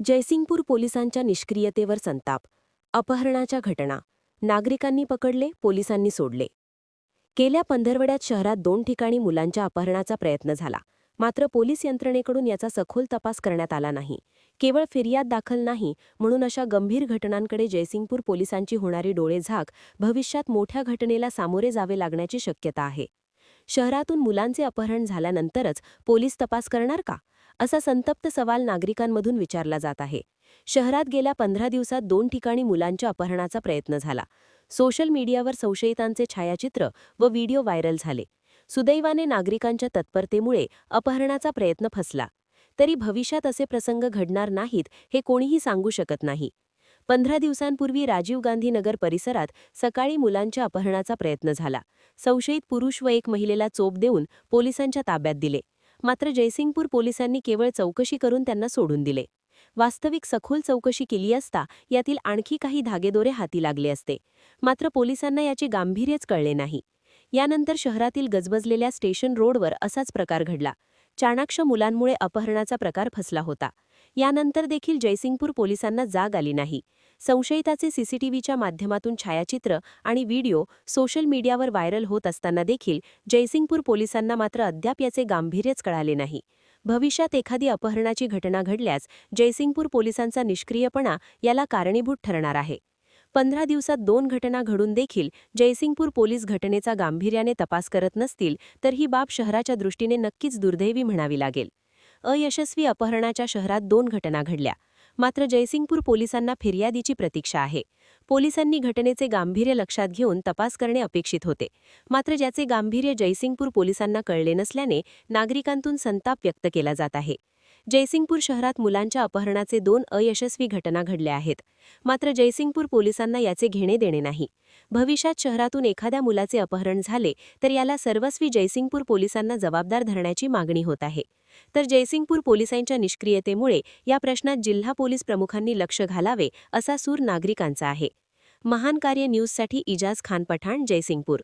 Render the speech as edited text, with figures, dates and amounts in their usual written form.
जयसिंगपूर पोलिसांच्या निष्क्रियतेवर संताप. अपहरणाच्या घटना. नागरिकांनी पकडले, पोलिसांनी सोडले. गेल्या पंधरवड्यात शहरात 2 ठिकाणी मुलांच्या अपहरणाचा प्रयत्न झाला. मात्र पोलीस यंत्रणेकडून याचा सखोल तपास करण्यात आला नाही. केवळ फिर्याद दाखल नाही म्हणून अशा गंभीर घटनांकडे जयसिंगपूर पोलिसांची होणारी डोळेझाक भविष्यात मोठ्या घटनेला सामोरे जावे लागण्याची शक्यता आहे. शहरातून मुलांचे अपहरण झाल्यानंतरच पोलीस तपास करणार का, असा संतप्त सवाल नागरिकांमधून विचारला जात आहे. शहरात गेल्या 15 दिवसात 2 ठिकाणी मुलांच्या अपहरणाचा प्रयत्न झाला. सोशल मीडियावर संशयितांचे छायाचित्र व व्हिडिओ व्हायरल झाले. सुदैवाने नागरिकांच्या तत्परतेमुळे अपहरणाचा प्रयत्न फसला. तरी भविष्यात असे प्रसंग घडणार नाहीत हे कोणीही सांगू शकत नाही. 15 दिवसांपूर्वी राजीव गांधी नगर परिसरात सकाळी मुलांच्या अपहरणाचा प्रयत्न झाला. संशयित पुरुष व एक महिलेला चोप देऊन पोलिसांच्या ताब्यात दिले. मात्र जयसिंगपूर पोलिसांनी केवळ चौकशी करून त्यांना सोडून दिले. वास्तविक सखोल चौकशी केली असता यातील आणखी काही धागेदोरे हाती लागले असते. मात्र पोलिसांना याचे गांभीर्यच कळले नाही. यानंतर शहरातील गजबजलेल्या स्टेशन रोडवर असाच प्रकार घडला. चाणाक्ष मुलांमुळे अपहरणाचा प्रकार फसला होता. यानंतर देखील जयसिंगपूर पोलिसांना जाग आली नाही. संशयिताचे सीसीटीव्हीच्या माध्यमातून छायाचित्र आणि व्हिडिओ सोशल मीडियावर व्हायरल होत असताना देखील जयसिंगपूर पोलिसांना मात्र अद्याप याचे गांभीर्यच कळाले नाही. भविष्यात एखादी अपहरणाची घटना घडल्यास जयसिंगपूर पोलिसांचा निष्क्रियपणा याला कारणीभूत ठरणार आहे. 15 दिवसात 2 घटना घडून देखील जयसिंगपूर पोलीस घटनेचा गांभीर्याने तपास करत नसतील तर ही बाब शहराच्या दृष्टीने नक्कीच दुर्दैवी म्हणावी लागेल. अयशस्वी अपहरणाच्या शहरात 2 घटना घडल्या. मात्र जयसिंगपूर पोलिसांना फिर्यादीची प्रतीक्षा आहे. पोलिसांनी घटनेचे गांभीर्य लक्षात घेऊन तपास करणे अपेक्षित होते. मात्र ज्याचे गांभीर्य जयसिंगपूर पोलिसांना कळले नसल्याने नागरिकांतून संताप व्यक्त केला जात आहे. जयसिंगपूर शहरात मुलांच्या अपहरणाचे 2 अयशस्वी घटना घडल्या आहेत. मात्र जयसिंगपूर पोलिसांना याचे घेणे देणे नाही. भविष्यात शहरातून एखाद्या मुलाचे अपहरण झाले तर याला सर्वस्वी जयसिंगपूर पोलिसांना जबाबदार धरण्याची मागणी होत आहे. तर जयसिंगपूर पोलिसांच्या निष्क्रियतेमुळे या प्रश्नात जिल्हा पोलीस प्रमुखांनी लक्ष घालावे असा सूर नागरिकांचा आहे. महान कार्य न्यूजसाठी इजाज खान पठाण, जयसिंगपूर.